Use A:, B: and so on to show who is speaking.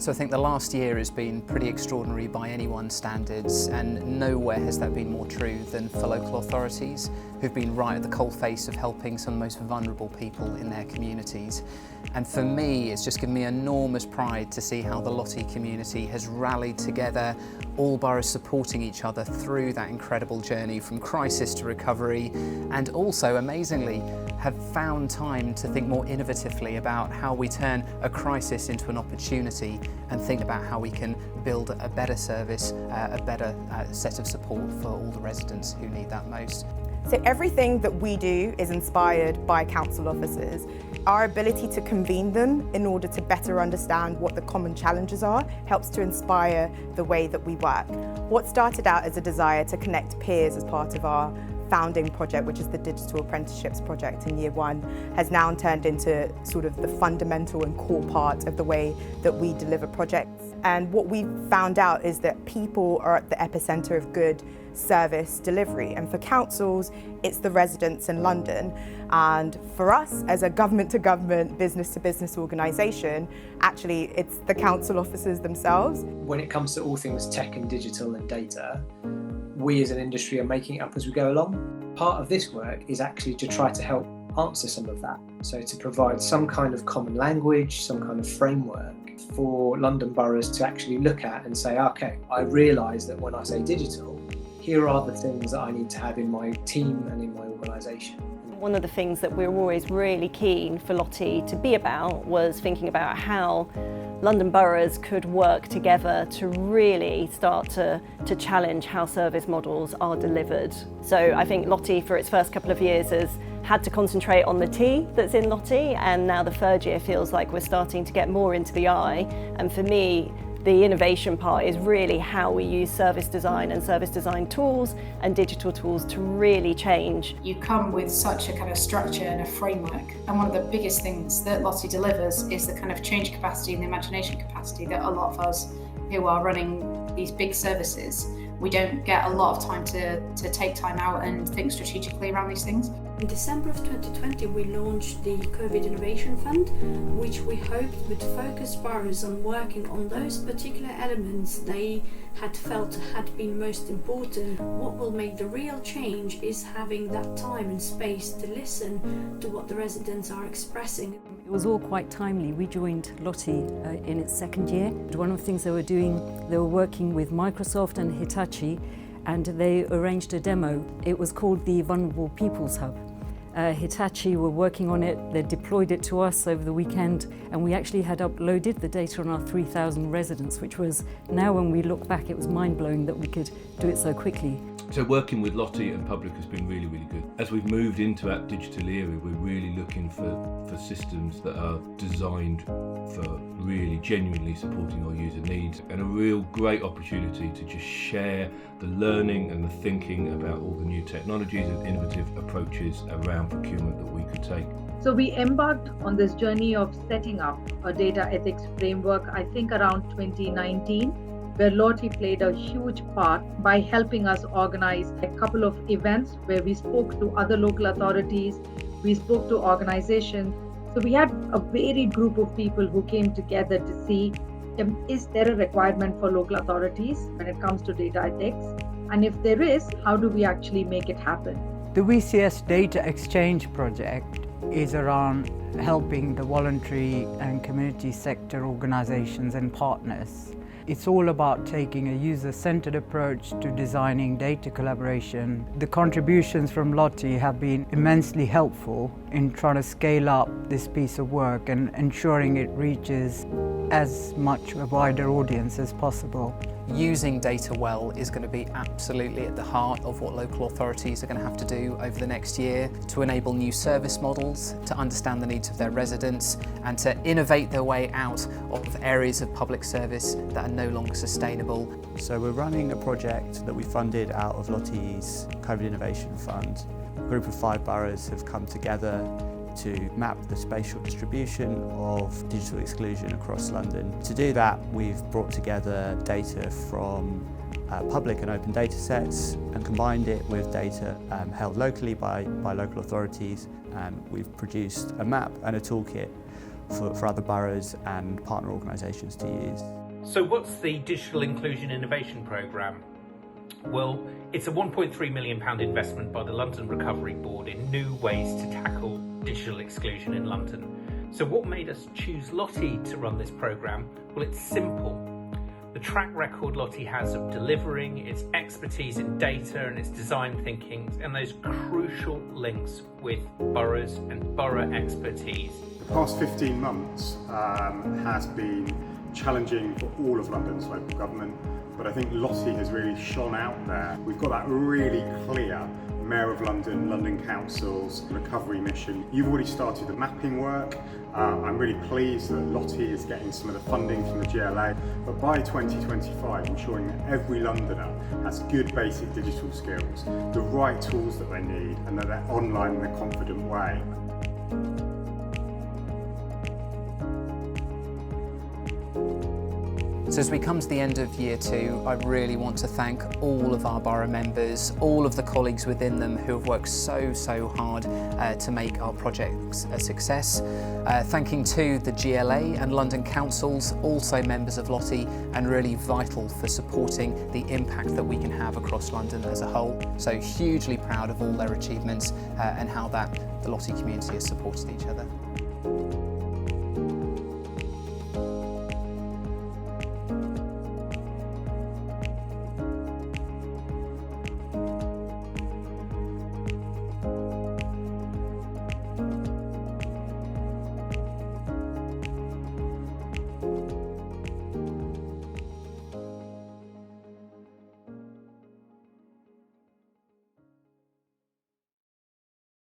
A: So I think the last year has been pretty extraordinary by anyone's standards, and nowhere has that been more true than for local authorities who've been right at the coalface of helping some of the most vulnerable people in their communities. And for me, it's just given me enormous pride to see how the LOTI community has rallied together, all boroughs supporting each other through that incredible journey from crisis to recovery, and also, amazingly, have found time to think more innovatively about how we turn a crisis into an opportunity and think about how we can build a better service, a better set of support for all the residents who need that most.
B: So everything that we do is inspired by council officers. Our ability to convene them in order to better understand what the common challenges are helps to inspire the way that we work. What started out as a desire to connect peers as part of our founding project, which is the Digital Apprenticeships project in year one, has now turned into sort of the fundamental and core part of the way that we deliver projects. And what we found out is that people are at the epicenter of good service delivery. And for councils, it's the residents in London. And for us, as a government-to-government, business-to-business organisation, actually it's the council officers themselves.
C: When it comes to all things tech and digital and data, we as an industry are making it up as we go along. Part of this work is actually to try to help answer some of that. So to provide some kind of common language, some kind of framework for London boroughs to actually look at and say, okay, I realise that when I say digital, here are the things that I need to have in my team and in my organisation.
D: One of the things that we were always really keen for LOTI to be about was thinking about how London boroughs could work together to really start to challenge how service models are delivered. So I think LOTI for its first couple of years has had to concentrate on the T that's in LOTI, and now the third year feels like we're starting to get more into the I. And for me, the innovation part is really how we use service design and service design tools and digital tools to really change.
E: You come with such a kind of structure and a framework, and one of the biggest things that LOTI delivers is the kind of change capacity and the imagination capacity that a lot of us who are running these big services, we don't get a lot of time to take time out and think strategically around these things.
F: In December of 2020, we launched the COVID Innovation Fund, which we hoped would focus boroughs on working on those particular elements they had felt had been most important. What will make the real change is having that time and space to listen to what the residents are expressing.
G: It was all quite timely. We joined LOTI in its second year. One of the things they were doing, they were working with Microsoft and Hitachi, and they arranged a demo. It was called the Vulnerable People's Hub. Hitachi were working on it, they deployed it to us over the weekend, and we actually had uploaded the data on our 3,000 residents, which was, now when we look back, it was mind-blowing that we could do it so quickly.
H: So working with LOTI and Public has been really, really good. As we've moved into that digital era, we're really looking for systems that are designed for really genuinely supporting our user needs, and a real great opportunity to just share the learning and the thinking about all the new technologies and innovative approaches around procurement that we could take.
I: So we embarked on this journey of setting up a data ethics framework, I think around 2019, where LOTI played a huge part by helping us organize a couple of events where we spoke to other local authorities, we spoke to organizations. So we had a varied group of people who came together to see, is there a requirement for local authorities when it comes to data ethics? And if there is, how do we actually make it happen?
J: The VCS Data Exchange project is around helping the voluntary and community sector organizations and partners. It's all about taking a user-centered approach to designing data collaboration. The contributions from LOTI have been immensely helpful in trying to scale up this piece of work and ensuring it reaches as much a wider audience as possible.
A: Using data well is going to be absolutely at the heart of what local authorities are going to have to do over the next year to enable new service models, to understand the needs of their residents, and to innovate their way out of areas of public service that are no longer sustainable.
K: So we're running a project that we funded out of LOTI's COVID Innovation Fund. A group of 5 boroughs have come together to map the spatial distribution of digital exclusion across London. To do that, we've brought together data from public and open data sets and combined it with data held locally by local authorities. And we've produced a map and a toolkit for other boroughs and partner organisations to use.
L: So what's the Digital Inclusion Innovation Programme? Well, it's a £1.3 million investment by the London Recovery Board in new ways to tackle digital exclusion in London. So what made us choose LOTI to run this programme? Well, it's simple. The track record LOTI has of delivering, its expertise in data and its design thinking, and those crucial links with boroughs and borough expertise.
M: The past 15 months has been challenging for all of London's local government, but I think LOTI has really shone out there. We've got that really clear Mayor of London, London Council's recovery mission. You've already started the mapping work. I'm really pleased that LOTI is getting some of the funding from the GLA, but by 2025 ensuring that every Londoner has good basic digital skills, the right tools that they need, and that they're online in a confident way.
A: So as we come to the end of year 2, I really want to thank all of our borough members, all of the colleagues within them who have worked so hard to make our projects a success. Thanking too the GLA and London Councils, also members of LOTI, and really vital for supporting the impact that we can have across London as a whole. So hugely proud of all their achievements and how that the LOTI community has supported each other.